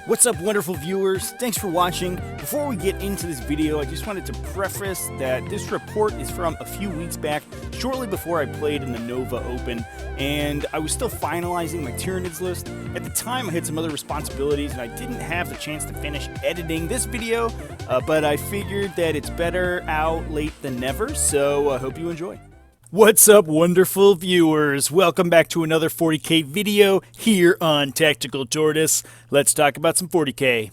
What's up, wonderful viewers? Thanks for watching. Before we get into this video, I just wanted to preface that this report is from a few weeks back, shortly before I played in the Nova Open, and I was still finalizing my Tyranids list. At the time, I had some other responsibilities, and I didn't have the chance to finish editing this video, but I figured that it's better out late than never, so I hope you enjoy. What's up, wonderful viewers? Welcome back to another 40k video here on Tactical Tortoise. Let's talk about some 40k.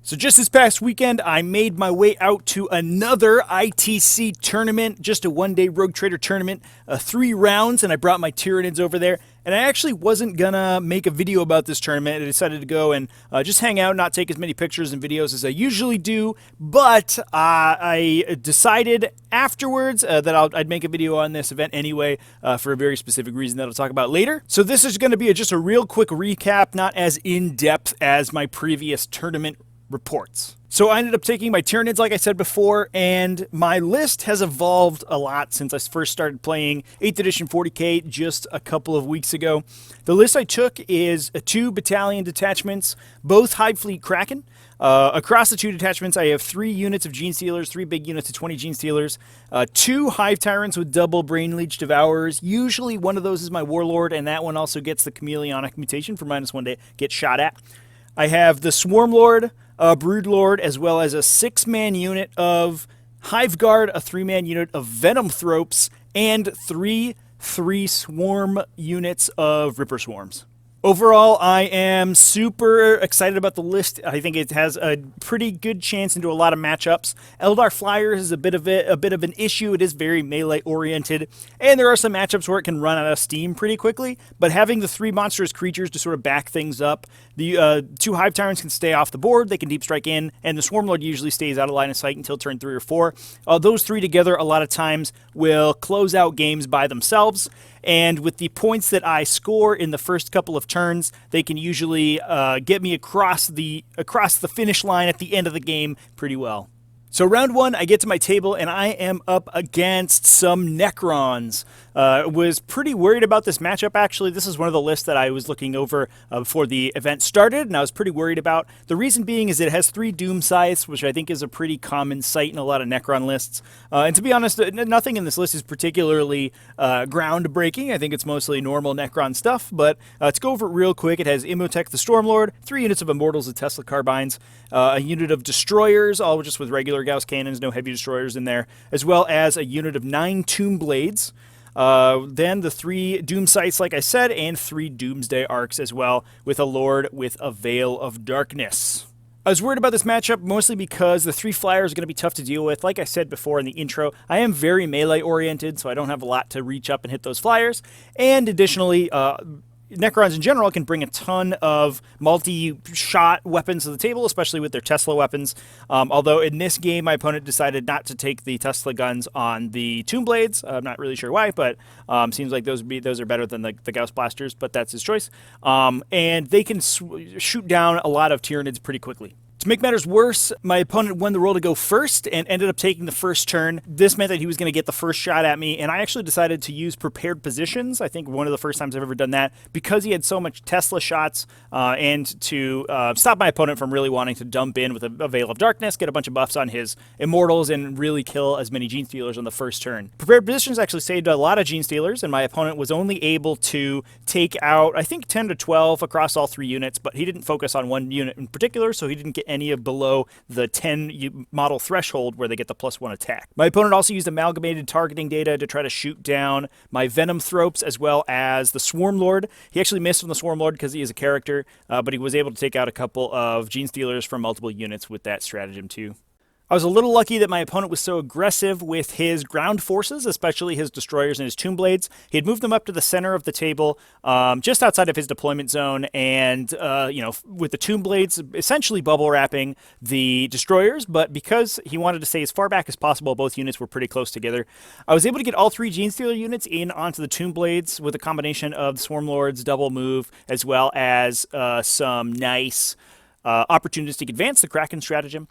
So just this past weekend, I made my way out to another ITC tournament, just a one-day Rogue Trader tournament, 3 rounds, and I brought my Tyranids over there. And I actually wasn't gonna make a video about this tournament. I decided to go and just hang out, not take as many pictures and videos as I usually do. But I decided afterwards that I'd make a video on this event anyway for a very specific reason that I'll talk about later. So this is going to be just a real quick recap, not as in-depth as my previous tournament reports. So I ended up taking my Tyranids, like I said before, and my list has evolved a lot since I first started playing 8th edition 40k just a couple of weeks ago. The list I took is 2 Battalion detachments, both Hive Fleet Kraken. Across the 2 detachments, I have 3 units of Genestealers, 3 big units of 20 Genestealers, 2 Hive Tyrants with double Brainleech Devourers. Usually one of those is my Warlord, and that one also gets the Chameleonic mutation for -1 to get shot at. I have the Swarmlord, Broodlord, as well as a 6-man unit of Hive Guard, a 3-man unit of Venomthropes, and 3 swarm units of Ripper Swarms. Overall, I am super excited about the list. I think it has a pretty good chance into a lot of matchups. Eldar Flyers is a bit of an issue. It is very melee-oriented, and there are some matchups where it can run out of steam pretty quickly, but having the 3 monstrous creatures to sort of back things up, the 2 Hive Tyrants can stay off the board, they can deep strike in, and the Swarmlord usually stays out of line of sight until turn 3 or 4. Those 3 together a lot of times will close out games by themselves, and with the points that I score in the first couple of turns, they can usually get me across the finish line at the end of the game pretty well. So round 1, I get to my table, and I am up against some Necrons. Was pretty worried about this matchup, actually. This is one of the lists that I was looking over before the event started, and I was pretty worried about. The reason being is it has 3 Doom Scythes, which I think is a pretty common sight in a lot of Necron lists. And to be honest, nothing in this list is particularly groundbreaking. I think it's mostly normal Necron stuff, but to go over it real quick, it has Imhotep the Stormlord, 3 units of Immortals with Tesla Carbines, a unit of Destroyers, all just with regular Gauss Cannons, no heavy Destroyers in there, as well as a unit of 9 Tomb Blades. Then the 3 Doom Scythes, like I said, and 3 Doomsday Arcs as well, with a Lord with a Veil of Darkness. I was worried about this matchup mostly because the 3 Flyers are going to be tough to deal with. Like I said before in the intro, I am very melee-oriented, so I don't have a lot to reach up and hit those Flyers. And additionally, Necrons in general can bring a ton of multi-shot weapons to the table, especially with their Tesla weapons. Although in this game, my opponent decided not to take the Tesla guns on the Tomb Blades. I'm not really sure why, but seems like those are better than the Gauss Blasters, but that's his choice. And they can shoot down a lot of Tyranids pretty quickly. To make matters worse, my opponent won the roll to go first and ended up taking the first turn. This meant that he was going to get the first shot at me, and I actually decided to use prepared positions. I think one of the first times I've ever done that, because he had so much Tesla shots, and to stop my opponent from really wanting to dump in with a Veil of Darkness, get a bunch of buffs on his Immortals, and really kill as many Genestealers on the first turn. Prepared positions actually saved a lot of Genestealers, and my opponent was only able to take out, I think, 10 to 12 across all 3 units, but he didn't focus on one unit in particular, so he didn't get any of below the 10 model threshold where they get the +1 attack. My opponent also used amalgamated targeting data to try to shoot down my Venomthropes as well as the Swarmlord. He actually missed on the Swarmlord because he is a character, but he was able to take out a couple of Genestealers from multiple units with that stratagem too. I was a little lucky that my opponent was so aggressive with his ground forces, especially his Destroyers and his Tomb Blades. He had moved them up to the center of the table, just outside of his deployment zone, and, with the Tomb Blades essentially bubble wrapping the Destroyers, but because he wanted to stay as far back as possible, both units were pretty close together. I was able to get all 3 Genestealer units in onto the Tomb Blades with a combination of the Swarmlord's double move, as well as some nice opportunistic advance, the Kraken stratagem.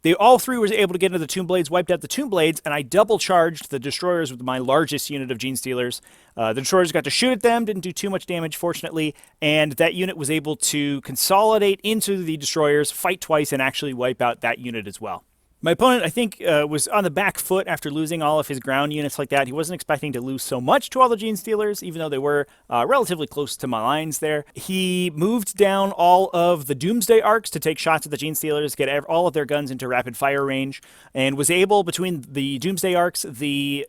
They all three was able to get into the Tomb Blades, wiped out the Tomb Blades, and I double charged the Destroyers with my largest unit of Genestealers. The Destroyers got to shoot at them, didn't do too much damage, fortunately, and that unit was able to consolidate into the Destroyers, fight twice, and actually wipe out that unit as well. My opponent, I think, was on the back foot after losing all of his ground units like that. He wasn't expecting to lose so much to all the Genestealers, even though they were relatively close to my lines there. He moved down all of the Doomsday Arcs to take shots at the Genestealers, get all of their guns into rapid fire range, and was able, between the Doomsday Arcs, the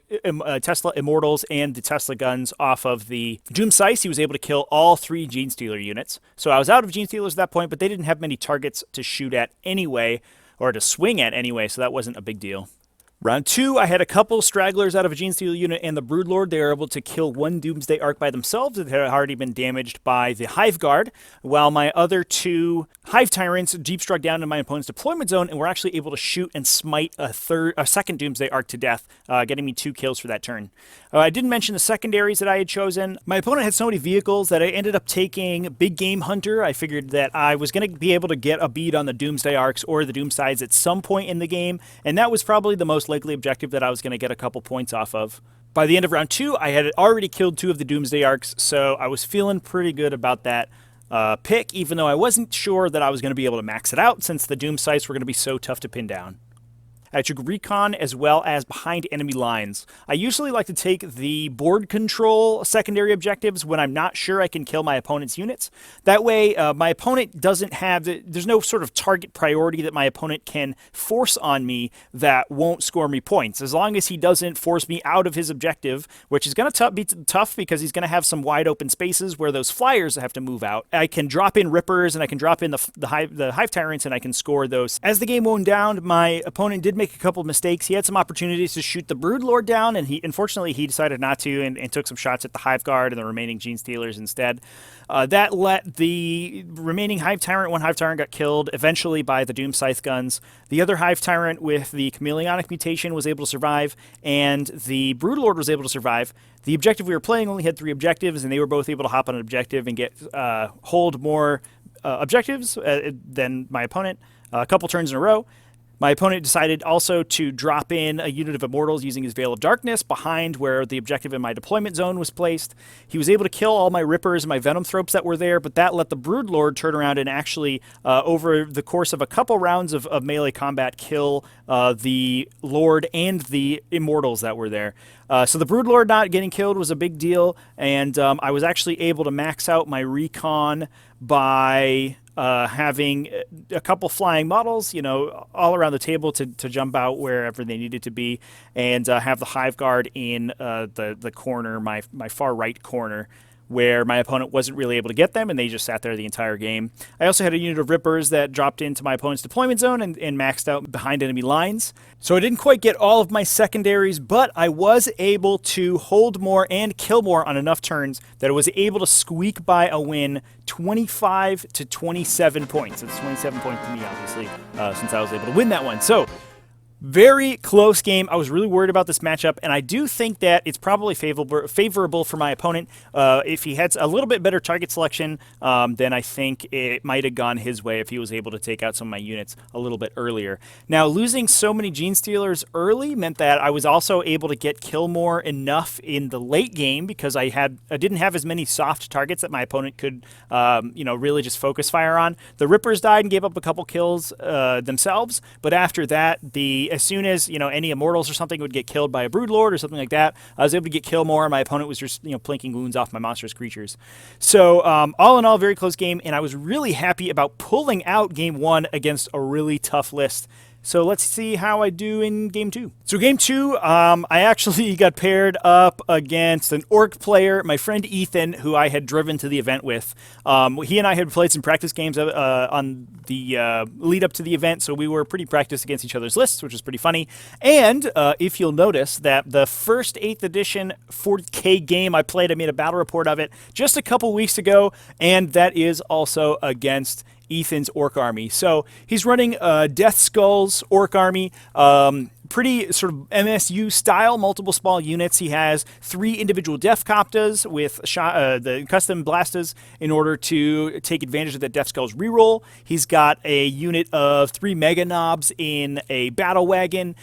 Tesla Immortals, and the Tesla guns off of the Doom Scythe, he was able to kill all 3 Genestealer units. So I was out of Genestealers at that point, but they didn't have many targets to shoot at anyway, or to swing at anyway, so that wasn't a big deal. Round 2, I had a couple stragglers out of a Genestealer unit and the Broodlord. They were able to kill 1 Doomsday Arc by themselves that had already been damaged by the Hive Guard, while my other 2 Hive Tyrants deep struck down in my opponent's deployment zone and were actually able to shoot and smite a second Doomsday Arc to death, getting me 2 kills for that turn. I didn't mention the secondaries that I had chosen. My opponent had so many vehicles that I ended up taking Big Game Hunter. I figured that I was going to be able to get a bead on the Doomsday Arcs or the Doomsides at some point in the game, and that was probably the most likely objective that I was going to get a couple points off of. By the end of round 2, I had already killed 2 of the Doomsday Arcs, so I was feeling pretty good about that pick, even though I wasn't sure that I was going to be able to max it out since the Doom Sites were going to be so tough to pin down. I took Recon as well as behind enemy lines. I usually like to take the board control secondary objectives when I'm not sure I can kill my opponent's units. That way, my opponent doesn't have, there's no sort of target priority that my opponent can force on me that won't score me points. As long as he doesn't force me out of his objective, which is going to be tough because he's going to have some wide open spaces where those flyers have to move out. I can drop in Rippers and I can drop in the Hive Tyrants and I can score those. As the game wound down, my opponent did make a couple of mistakes. He had some opportunities to shoot the Broodlord down, and unfortunately he decided not to and took some shots at the Hive Guard and the remaining Genestealers instead. That let the remaining Hive Tyrant, 1 Hive Tyrant got killed eventually by the Doom Scythe guns. The other Hive Tyrant with the Chameleonic mutation was able to survive, and the Broodlord was able to survive. The objective we were playing only had 3 objectives, and they were both able to hop on an objective and hold more objectives than my opponent a couple turns in a row. My opponent decided also to drop in a unit of Immortals using his Veil of Darkness behind where the objective in my deployment zone was placed. He was able to kill all my Rippers and my Venomthropes that were there, but that let the Broodlord turn around and actually, over the course of a couple rounds of melee combat, kill the Lord and the Immortals that were there. So the Broodlord not getting killed was a big deal, and I was actually able to max out my Recon by having a couple flying models, all around the table to jump out wherever they needed to be, and have the Hive Guard in the corner, my far right corner, where my opponent wasn't really able to get them, and they just sat there the entire game. I also had a unit of Rippers that dropped into my opponent's deployment zone and maxed out behind enemy lines. So I didn't quite get all of my secondaries, but I was able to hold more and kill more on enough turns that I was able to squeak by a win 25 to 27 points. It's 27 points to me, obviously, since I was able to win that one. So very close game. I was really worried about this matchup, and I do think that it's probably favorable for my opponent. If he had a little bit better target selection, then I think it might have gone his way if he was able to take out some of my units a little bit earlier. Now, losing so many Genestealers early meant that I was also able to get kill more enough in the late game because I didn't have as many soft targets that my opponent could, really just focus fire on. The Rippers died and gave up a couple kills themselves, but after that, as soon as, any Immortals or something would get killed by a Broodlord or something like that, I was able to get kill more, and my opponent was just, plinking wounds off my monstrous creatures. So, all in all, very close game, and I was really happy about pulling out game 1 against a really tough list. So let's see how I do in game 2. So game 2, I actually got paired up against an Orc player, my friend Ethan, who I had driven to the event with. He and I had played some practice games on the lead up to the event, so we were pretty practiced against each other's lists, which was pretty funny. And if you'll notice that the first 8th edition 40k game I played, I made a battle report of it just a couple weeks ago, and that is also against Ethan's Orc army. So he's running Death Skull's Orc army. pretty sort of MSU style, multiple small units. He has 3 individual Def Coptas with the custom Blastas in order to take advantage of that Def Skulls reroll. He's got a unit of 3 Mega Knobs in a Battle Wagon.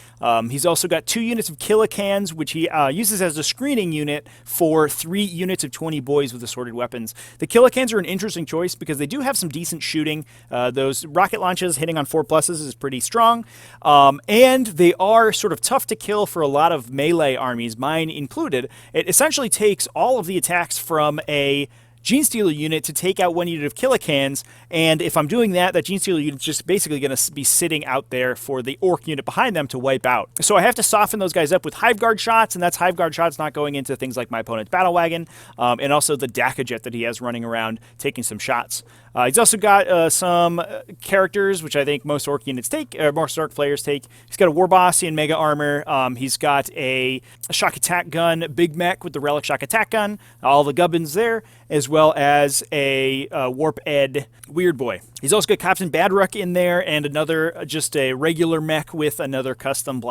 He's also got 2 units of Killicans, which he uses as a screening unit for 3 units of 20 boys with assorted weapons. The Killicans are an interesting choice because they do have some decent shooting. Those rocket launches hitting on 4+ is pretty strong. And they are sort of tough to kill for a lot of melee armies, mine included. It essentially takes all of the attacks from a Genestealer unit to take out 1 unit of Killicans, and if I'm doing that, that Genestealer unit's just basically going to be sitting out there for the Ork unit behind them to wipe out. So I have to soften those guys up with Hive Guard shots, and that's Hive Guard shots not going into things like my opponent's Battle Wagon, and also the Dakajet that he has running around taking some shots. He's also got some characters, which I think most Ork units take, or most Ork players take. He's got a Warbossy in Mega Armor. He's got a Shock Attack Gun, Big Mech with the Relic Shock Attack Gun, all the gubbins there, as well as a Warp Ed Weird Boy. He's also got Captain Badruck in there, and another, just a regular mech with another custom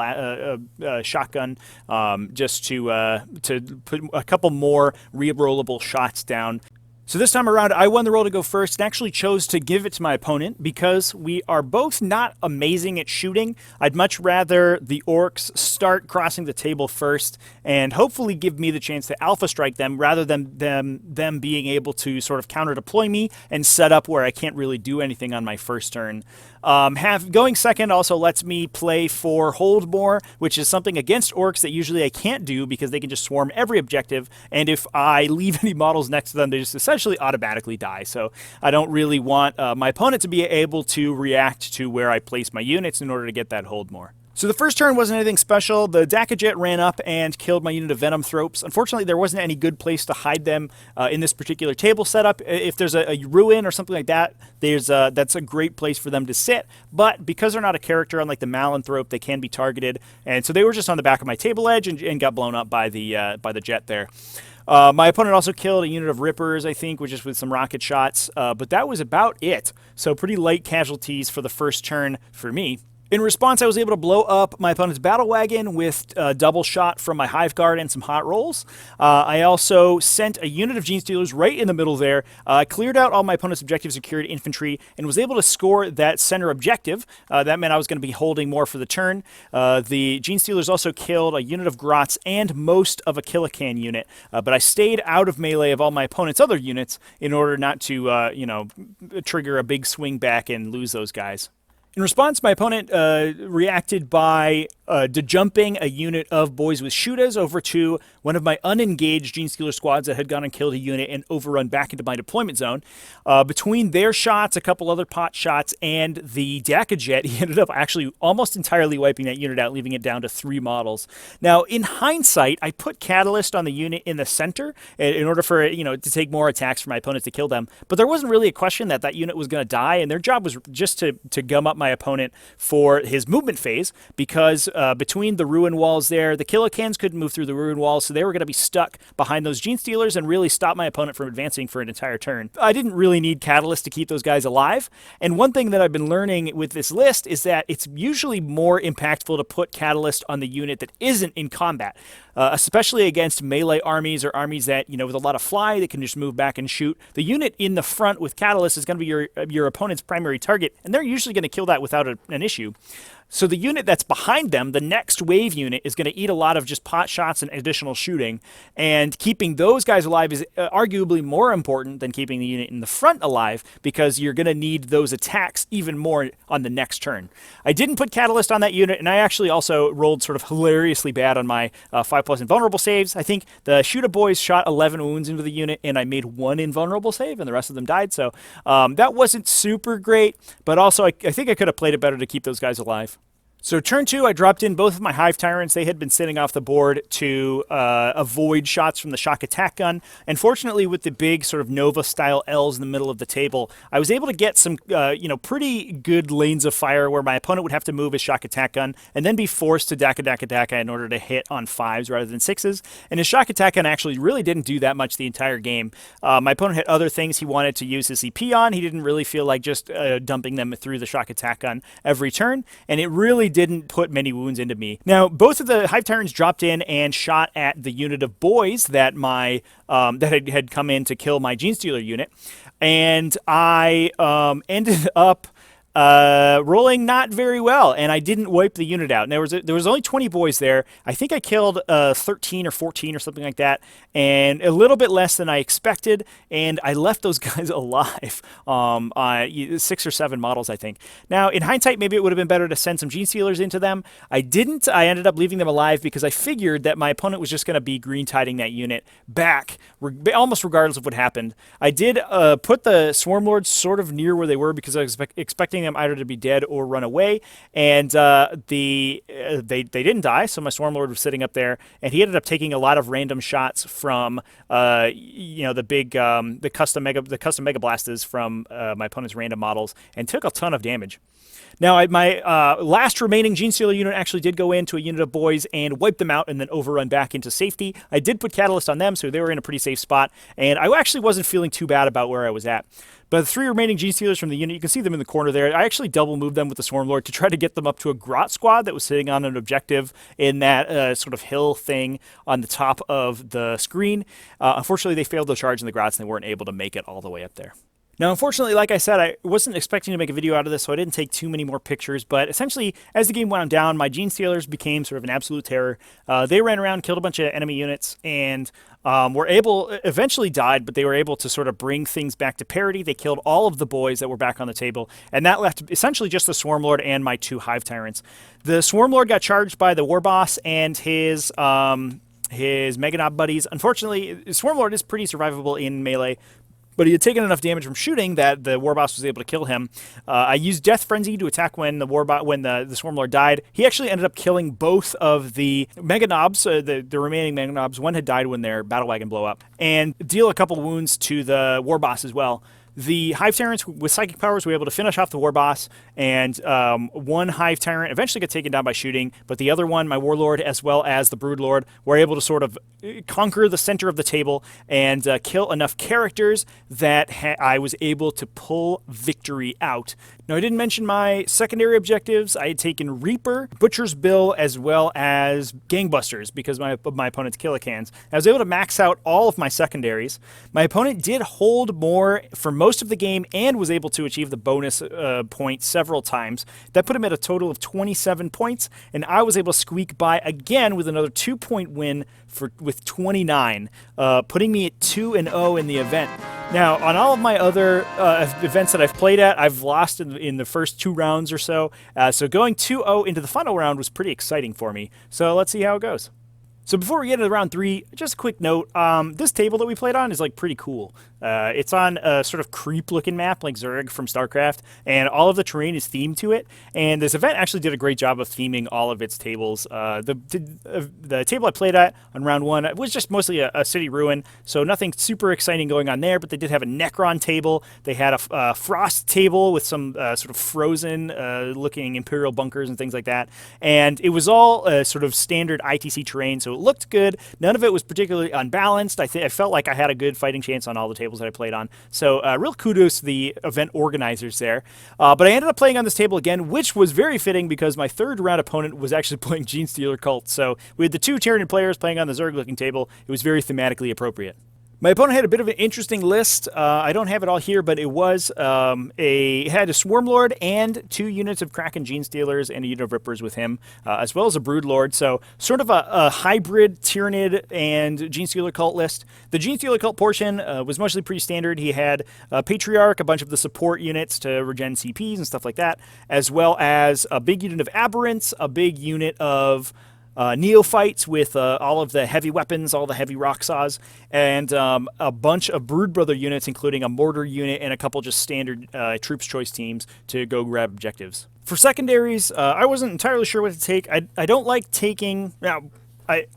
shotgun, just to put a couple more re-rollable shots down. So this time around, I won the roll to go first and actually chose to give it to my opponent because we are both not amazing at shooting. I'd much rather the Orks start crossing the table first and hopefully give me the chance to alpha strike them rather than them being able to sort of counter deploy me and set up where I can't really do anything on my first turn. Going second also lets me play for Hold More, which is something against Orks that usually I can't do because they can just swarm every objective, and if I leave any models next to them, they just essentially automatically die. So I don't really want my opponent to be able to react to where I place my units in order to get that Hold More. So the first turn wasn't anything special. The Dakajet ran up and killed my unit of Venomthropes. Unfortunately, there wasn't any good place to hide them in this particular table setup. If there's a ruin or something like that, that's a great place for them to sit. But because they're not a character, unlike the Malanthrope, they can be targeted. And so they were just on the back of my table edge and got blown up by the jet there. My opponent also killed a unit of Rippers, I think, which is with some rocket shots. But that was about it. So pretty light casualties for the first turn for me. In response, I was able to blow up my opponent's Battle Wagon with a double shot from my Hive Guard and some hot rolls. I also sent a unit of Genestealers right in the middle there, cleared out all my opponent's objective secured infantry, and was able to score that center objective. That meant I was going to be holding more for the turn. The Genestealers also killed a unit of Grots and most of a Killican unit, but I stayed out of melee of all my opponent's other units in order not to, trigger a big swing back and lose those guys. In response, my opponent reacted by dejumping a unit of boys with Shootas over to one of my unengaged Genestealer squads that had gone and killed a unit and overrun back into my deployment zone. Between their shots, a couple other pot shots, and the Dakajet, he ended up actually almost entirely wiping that unit out, leaving it down to 3 models. Now, in hindsight, I put Catalyst on the unit in the center in order for to take more attacks for my opponents to kill them. But there wasn't really a question that unit was going to die, and their job was just to gum up my opponent for his movement phase, because between the ruin walls there, the Killicans couldn't move through the ruin walls, so they were going to be stuck behind those Genestealers and really stop my opponent from advancing for an entire turn. I didn't really need Catalyst to keep those guys alive, and one thing that I've been learning with this list is that it's usually more impactful to put Catalyst on the unit that isn't in combat, especially against melee armies or armies that, with a lot of fly, that can just move back and shoot. The unit in the front with Catalyst is going to be your opponent's primary target, and they're usually going to kill that without an issue. So the unit that's behind them, the next wave unit, is going to eat a lot of just pot shots and additional shooting, and keeping those guys alive is arguably more important than keeping the unit in the front alive, because you're going to need those attacks even more on the next turn. I didn't put Catalyst on that unit, and I actually also rolled sort of hilariously bad on my 5+ invulnerable saves. I think the Shooter boys shot 11 wounds into the unit, and I made 1 invulnerable save, and the rest of them died, so that wasn't super great, but also I think I could have played it better to keep those guys alive. So turn 2, I dropped in both of my Hive Tyrants. They had been sitting off the board to avoid shots from the Shock Attack Gun. And fortunately, with the big sort of Nova-style L's in the middle of the table, I was able to get some, pretty good lanes of fire where my opponent would have to move his Shock Attack Gun and then be forced to Daka in order to hit on 5s rather than 6s. And his Shock Attack Gun actually really didn't do that much the entire game. My opponent had other things he wanted to use his CP on. He didn't really feel like just dumping them through the Shock Attack Gun every turn. And it really didn't put many wounds into me. Now, both of the Hive Tyrants dropped in and shot at the unit of boys that had come in to kill my Genestealer unit, and I ended up rolling not very well, and I didn't wipe the unit out. And there was only 20 boys there. I think I killed 13 or 14 or something like that, and a little bit less than I expected, and I left those guys alive. 6 or 7 models, I think. Now, in hindsight, maybe it would have been better to send some Genestealers into them. I didn't. I ended up leaving them alive because I figured that my opponent was just going to be green-tiding that unit back, almost regardless of what happened. I did put the Swarmlords sort of near where they were because I was expecting them either to be dead or run away, and they didn't die, so my Swarmlord was sitting up there, and he ended up taking a lot of random shots from the custom mega blasters from my opponent's random models, and took a ton of damage. Now, my last remaining Genestealer unit actually did go into a unit of boys and wipe them out and then overrun back into safety. I did put Catalyst on them, so they were in a pretty safe spot, and I actually wasn't feeling too bad about where I was at. But the 3 remaining Genestealers from the unit, you can see them in the corner there. I actually double moved them with the Swarmlord to try to get them up to a Grot squad that was sitting on an objective in that sort of hill thing on the top of the screen. Unfortunately, they failed to charge in the Grots, and they weren't able to make it all the way up there. Now, unfortunately, like I said, I wasn't expecting to make a video out of this, so I didn't take too many more pictures, but essentially, as the game wound down, my Genestealers became sort of an absolute terror. They ran around, killed a bunch of enemy units, and eventually died, but they were able to sort of bring things back to parity. They killed all of the boys that were back on the table, and that left essentially just the Swarmlord and my 2 Hive Tyrants. The Swarmlord got charged by the War Boss and his Meganob buddies. Unfortunately, Swarmlord is pretty survivable in melee, but he had taken enough damage from shooting that the Warboss was able to kill him. I used Death Frenzy to attack when the Swarmlord died. He actually ended up killing both of the Meganobs, the remaining Meganobs. One had died when their battle wagon blew up, and deal a couple wounds to the Warboss as well. The Hive Tyrants with Psychic Powers were able to finish off the War Boss, and one Hive Tyrant eventually got taken down by shooting, but the other one, my Warlord, as well as the Broodlord, were able to sort of conquer the center of the table and kill enough characters that I was able to pull victory out. Now, I didn't mention my secondary objectives. I had taken Reaper, Butcher's Bill, as well as Gangbusters because of my opponent's Killicans. I was able to max out all of my secondaries. My opponent did hold more for most of the game and was able to achieve the bonus point several times. That put him at a total of 27 points, and I was able to squeak by again with another 2-point win with 29, putting me at 2-0 in the event. Now, on all of my other events that I've played at, I've lost in the first 2 rounds or so. So going 2-0 into the final round was pretty exciting for me. So let's see how it goes. So before we get into round 3, just a quick note. This table that we played on is like pretty cool. It's on a sort of creep-looking map like Zerg from StarCraft, and all of the terrain is themed to it. And this event actually did a great job of theming all of its tables. The table I played at on round 1 was just mostly a city ruin, so nothing super exciting going on there, but they did have a Necron table. They had a Frost table with some sort of frozen-looking Imperial bunkers and things like that. And it was all sort of standard ITC terrain, so it looked good. None of it was particularly unbalanced. I felt like I had a good fighting chance on all the tables that I played on. So real kudos to the event organizers there. But I ended up playing on this table again, which was very fitting because my third round opponent was actually playing Genestealer Cult. So we had the 2 Tyranid players playing on the Zerg-looking table. It was very thematically appropriate. My opponent had a bit of an interesting list. I don't have it all here, but it was it had a Swarmlord and 2 units of Kraken Genestealers and a unit of Rippers with him, as well as a Broodlord. So sort of a hybrid Tyranid and Genestealer Cult list. The Genestealer Cult portion was mostly pretty standard. He had a Patriarch, a bunch of the support units to regen CPs and stuff like that, as well as a big unit of Aberrants, a big unit of Neophytes with all of the heavy weapons, all the heavy rock saws, and a bunch of Broodbrother units, including a mortar unit and a couple just standard troops choice teams to go grab objectives. For secondaries, I wasn't entirely sure what to take. I don't like taking... Now,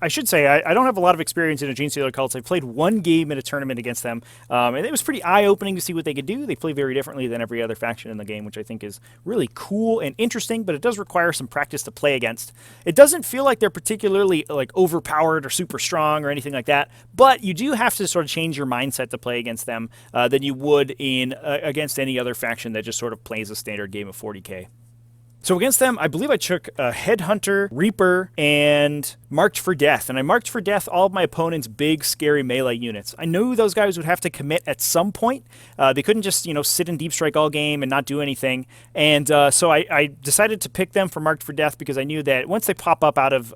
I should say, I don't have a lot of experience in a Genestealer Cults. I've played 1 game in a tournament against them, and it was pretty eye-opening to see what they could do. They play very differently than every other faction in the game, which I think is really cool and interesting, but it does require some practice to play against. It doesn't feel like they're particularly like overpowered or super strong or anything like that, but you do have to sort of change your mindset to play against them than you would in against any other faction that just sort of plays a standard game of 40k. So against them, I believe I took a Headhunter, Reaper, and Marked for Death. And I marked for death all of my opponent's big, scary melee units. I knew those guys would have to commit at some point. They couldn't just, sit in Deep Strike all game and not do anything. And so I decided to pick them for Marked for Death because I knew that once they pop up out of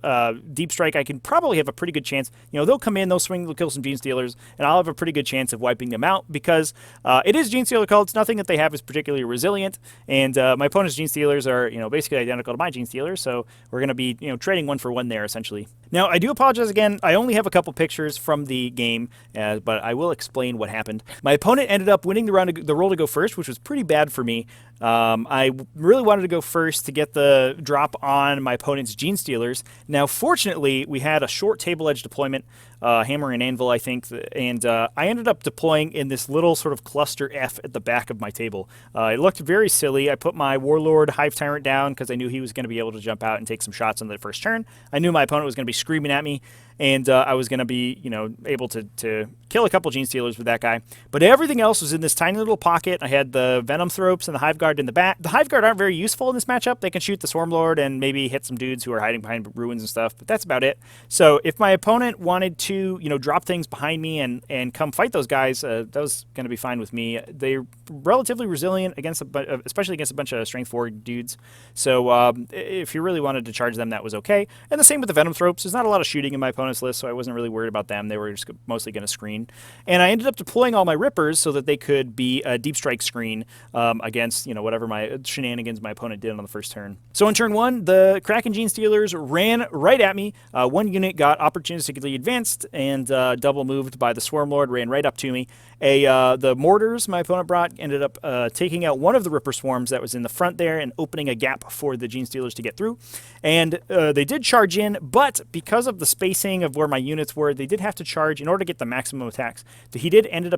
Deep Strike, I can probably have a pretty good chance. They'll come in, they'll swing, they'll kill some Genestealers, and I'll have a pretty good chance of wiping them out because it is Genestealer cults. Nothing that they have is particularly resilient. And my opponent's Genestealers are, basically identical to my Genestealers, so we're going to be, trading one for one there, essentially. Now, I do apologize again. I only have a couple pictures from the game, but I will explain what happened. My opponent ended up winning the roll to go first, which was pretty bad for me. I really wanted to go first to get the drop on my opponent's Genestealers. Now, fortunately, we had a short table edge deployment, hammer and anvil, I think, and I ended up deploying in this little sort of cluster F at the back of my table. It looked very silly. I put my Warlord Hive Tyrant down because I knew he was going to be able to jump out and take some shots on the first turn. I knew my opponent was going to be screaming at me, and I was going to be, able to kill a couple Genestealers with that guy. But everything else was in this tiny little pocket. I had the Venomthropes and the Hive Guard in the back. The Hive Guard aren't very useful in this matchup. They can shoot the Swarmlord and maybe hit some dudes who are hiding behind ruins and stuff, but that's about it. So if my opponent wanted to, drop things behind me and come fight those guys, that was going to be fine with me. They're relatively resilient against, especially against a bunch of Strength 4 dudes. So if you really wanted to charge them, that was okay. And the same with the Venomthropes. There's not a lot of shooting in my opponent's list, so I wasn't really worried about them. They were just mostly going to screen. And I ended up deploying all my Rippers so that they could be a Deep Strike screen against, whatever my shenanigans my opponent did on the first turn. So in turn 1, the Kraken Genestealers ran right at me. One unit got opportunistically advanced and double moved by the Swarmlord, ran right up to me. The mortars my opponent brought ended up taking out one of the Ripper swarms that was in the front there and opening a gap for the Genestealers to get through. And they did charge in, but because of the spacing of where my units were, they did have to charge in order to get the maximum attacks. He did end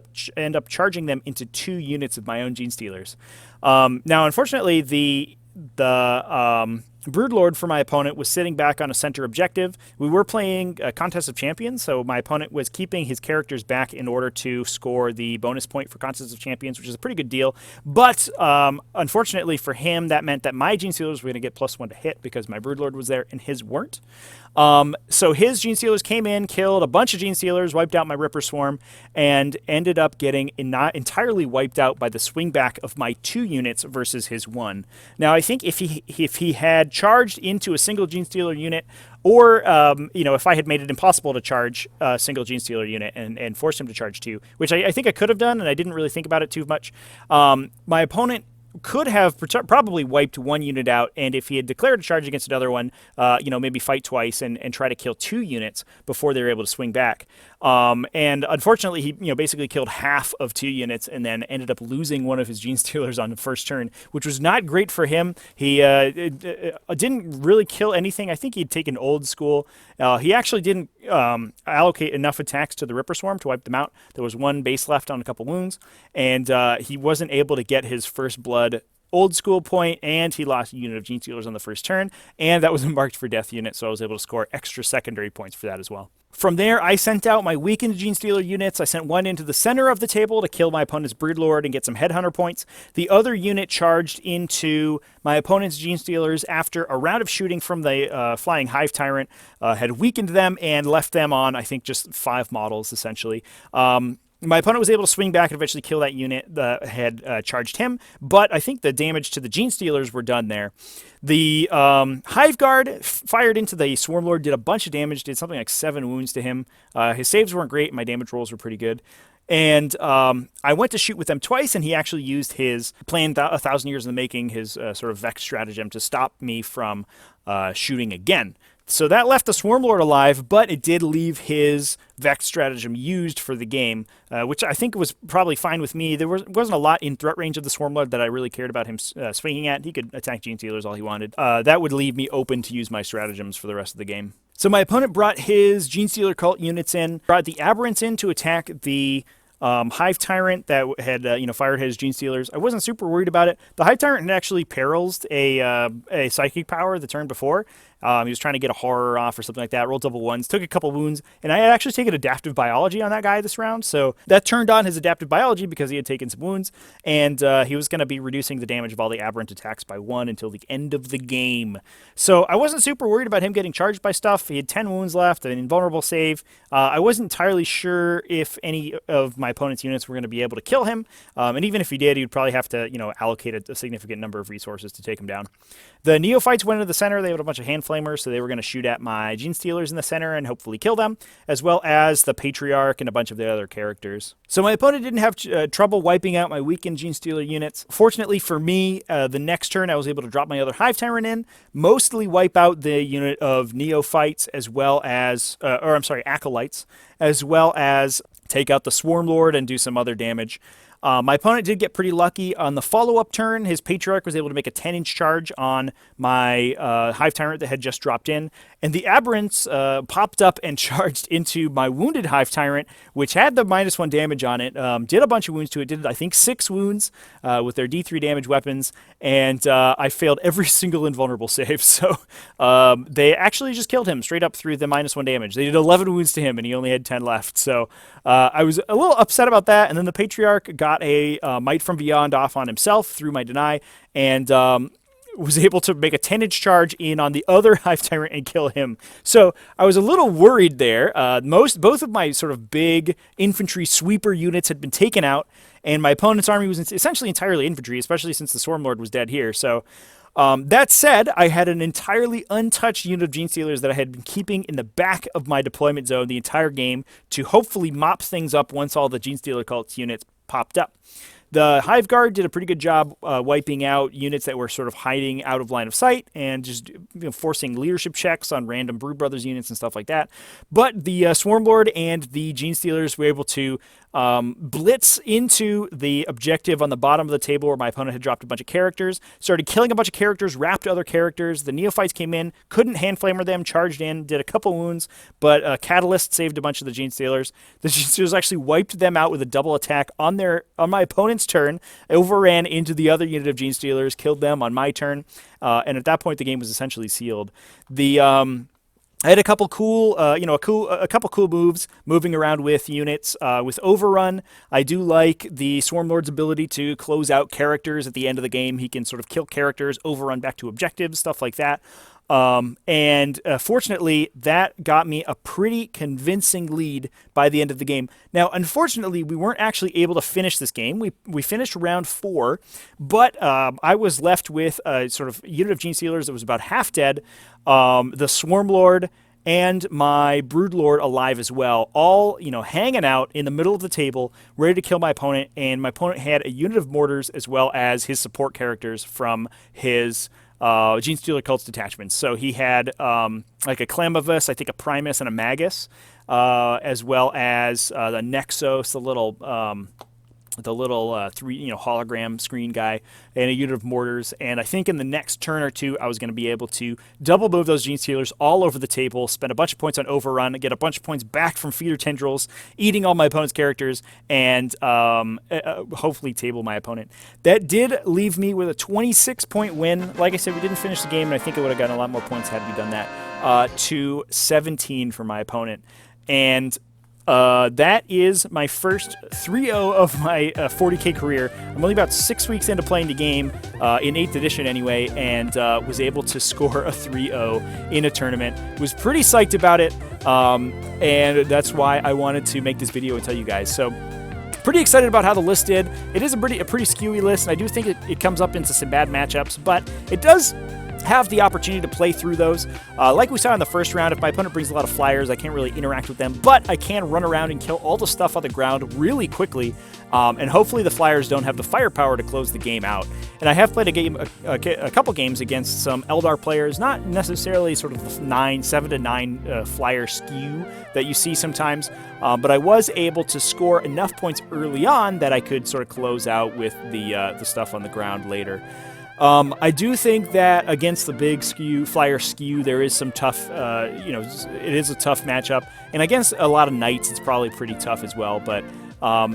up charging them into 2 units of my own Genestealers. Now, unfortunately, the Broodlord for my opponent was sitting back on a center objective. We were playing a Contest of Champions, so my opponent was keeping his characters back in order to score the bonus point for Contest of Champions, which is a pretty good deal. But unfortunately for him, that meant that my Genestealers were going to get +1 to hit because my Broodlord was there and his weren't. So his Genestealers came in, killed a bunch of Genestealers, wiped out my Ripper Swarm, and ended up getting not entirely wiped out by the swing back of my 2 units versus his 1. Now, I think if he had charged into a single Genestealer unit, or if I had made it impossible to charge a single Genestealer unit and forced him to charge 2, which I think I could have done, and I didn't really think about it too much, my opponent could have probably wiped 1 unit out, and if he had declared a charge against another one, maybe fight twice and try to kill 2 units before they were able to swing back. And unfortunately, he basically killed half of 2 units and then ended up losing one of his Genestealers on the first turn, which was not great for him. He didn't really kill anything. I think he'd taken old school. He actually didn't allocate enough attacks to the Ripper Swarm to wipe them out. There was 1 base left on a couple wounds, and he wasn't able to get his first blood old school point, and he lost a unit of Genestealers on the first turn, and that was a Marked for Death unit, so I was able to score extra secondary points for that as well. From there, I sent out my weakened Genestealer units. I sent one into the center of the table to kill my opponent's Broodlord and get some Headhunter points. The other unit charged into my opponent's Genestealers after a round of shooting from the flying Hive Tyrant had weakened them and left them on, I think, just 5 models, essentially. My opponent was able to swing back and eventually kill that unit that had charged him, but I think the damage to the Genestealers were done there. The Hive Guard fired into the Swarmlord, did a bunch of damage, did something like 7 wounds to him. His saves weren't great, my damage rolls were pretty good. And I went to shoot with them twice, and he actually used his plan 1,000 years in the making, his sort of Vex stratagem to stop me from shooting again. So that left the Swarmlord alive, but it did leave his Vex stratagem used for the game, which I think was probably fine with me. There wasn't a lot in threat range of the Swarmlord that I really cared about him swinging at. He could attack Genestealers all he wanted. That would leave me open to use my stratagems for the rest of the game. So my opponent brought his Genestealer cult units in, brought the Aberrants in to attack the Hive Tyrant that had fired his Genestealers. I wasn't super worried about it. The Hive Tyrant had actually perils a psychic power the turn before. He was trying to get a horror off or something like that. Rolled double ones, took a couple wounds, and I had actually taken adaptive biology on that guy this round. So that turned on his adaptive biology because he had taken some wounds, and he was going to be reducing the damage of all the aberrant attacks by 1 until the end of the game. So I wasn't super worried about him getting charged by stuff. He had 10 wounds left, an invulnerable save. I wasn't entirely sure if any of my opponent's units were going to be able to kill him, and even if he did, he'd probably have to allocate a significant number of resources to take him down. The Neophytes went into the center. They had a bunch of hand flamers, so they were going to shoot at my Genestealers in the center and hopefully kill them, as well as the Patriarch and a bunch of the other characters. So my opponent didn't have trouble wiping out my weakened Genestealer units. Fortunately for me, the next turn I was able to drop my other Hive Tyrant in, mostly wipe out the unit of Neophytes as well as, Acolytes, as well as take out the Swarmlord and do some other damage. My opponent did get pretty lucky on the follow-up turn. His Patriarch was able to make a 10-inch charge on my Hive Tyrant that had just dropped in, and the Aberrants popped up and charged into my wounded Hive Tyrant, which had the -1 damage on it, did a bunch of wounds to it, did, I think, 6 wounds with their D3 damage weapons, and I failed every single invulnerable save, so they actually just killed him straight up through the -1 damage. They did 11 wounds to him, and he only had 10 left, so I was a little upset about that, and then the Patriarch got a Might from Beyond off on himself through my deny, and was able to make a 10-inch charge in on the other Hive Tyrant and kill him. So I was a little worried there. Both of my sort of big infantry sweeper units had been taken out, and my opponent's army was essentially entirely infantry, especially since the Swarmlord was dead here. So that said, I had an entirely untouched unit of Genestealers that I had been keeping in the back of my deployment zone the entire game to hopefully mop things up once all the Genestealer cults units popped up. The Hive Guard did a pretty good job wiping out units that were sort of hiding out of line of sight and just forcing leadership checks on random Brood Brothers units and stuff like that. But the Swarmlord and the Genestealers were able to blitz into the objective on the bottom of the table where my opponent had dropped a bunch of characters, started killing a bunch of characters, wrapped other characters. The Neophytes came in, couldn't hand flamer them, charged in, did a couple wounds, but Catalyst saved a bunch of the Genestealers. The Genestealers actually wiped them out with a double attack on my opponent's turn, overran into the other unit of Genestealers, killed them on my turn, and at that point the game was essentially sealed. I had a couple cool, a couple cool moves moving around with units. With Overrun, I do like the Swarmlord's ability to close out characters at the end of the game. He can sort of kill characters, overrun back to objectives, stuff like that. Fortunately, that got me a pretty convincing lead by the end of the game. Now, unfortunately, we weren't actually able to finish this game. We finished round 4, but I was left with a sort of unit of Genestealers that was about half dead, the Swarmlord, and my Broodlord alive as well, all, hanging out in the middle of the table, ready to kill my opponent, and my opponent had a unit of mortars as well as his support characters from his Genestealer Cults detachments. So he had like a Clamavus, I think a Primus, and a Magus, as well as the Nexos, the little hologram screen guy, and a unit of mortars. And I think in the next turn or two, I was going to be able to double move those Genestealers all over the table, spend a bunch of points on Overrun, get a bunch of points back from Feeder Tendrils, eating all my opponent's characters, and hopefully table my opponent. That did leave me with a 26-point win. Like I said, we didn't finish the game, and I think I would have gotten a lot more points had we done that, to 17 for my opponent. And that is my first 3-0 of my 40k career. I'm only about 6 weeks into playing the game, in 8th edition anyway, and was able to score a 3-0 in a tournament. Was pretty psyched about it, and that's why I wanted to make this video and tell you guys. So, pretty excited about how the list did. It is a pretty skewy list, and I do think it comes up into some bad matchups, but it does have the opportunity to play through those. Like we saw in the first round, if my opponent brings a lot of flyers, I can't really interact with them, but I can run around and kill all the stuff on the ground really quickly, and hopefully the flyers don't have the firepower to close the game out. And I have played a couple games against some Eldar players, not necessarily sort of the 7 to 9 flyer skew that you see sometimes, but I was able to score enough points early on that I could sort of close out with the stuff on the ground later. I do think that against the big flyer skew, there is some tough, it is a tough matchup. And against a lot of knights, it's probably pretty tough as well. But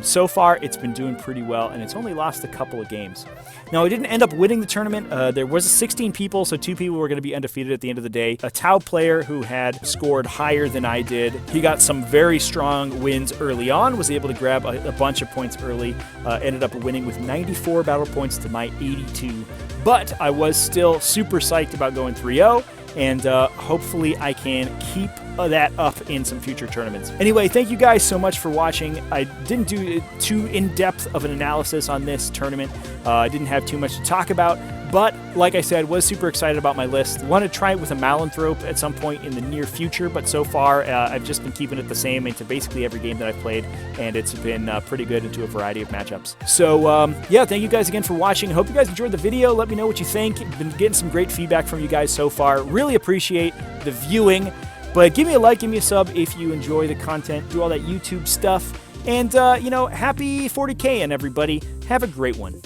So far, it's been doing pretty well, and it's only lost a couple of games. Now, I didn't end up winning the tournament. There was 16 people, so 2 people were going to be undefeated at the end of the day. A Tau player who had scored higher than I did. He got some very strong wins early on, was able to grab a bunch of points early, ended up winning with 94 battle points to my 82. But I was still super psyched about going 3-0, and hopefully I can keep that up in some future tournaments. Anyway, thank you guys so much for watching. I didn't do too in-depth of an analysis on this tournament. I didn't have too much to talk about, but like I said, was super excited about my list. Want to try it with a Venomthrope at some point in the near future, but so far I've just been keeping it the same into basically every game that I've played, and it's been pretty good into a variety of matchups. So yeah, thank you guys again for watching. Hope you guys enjoyed the video. Let me know what you think. Been getting some great feedback from you guys so far. Really appreciate the viewing. But give me a like, give me a sub if you enjoy the content, do all that YouTube stuff. And, you know, happy 40K and everybody. Have a great one.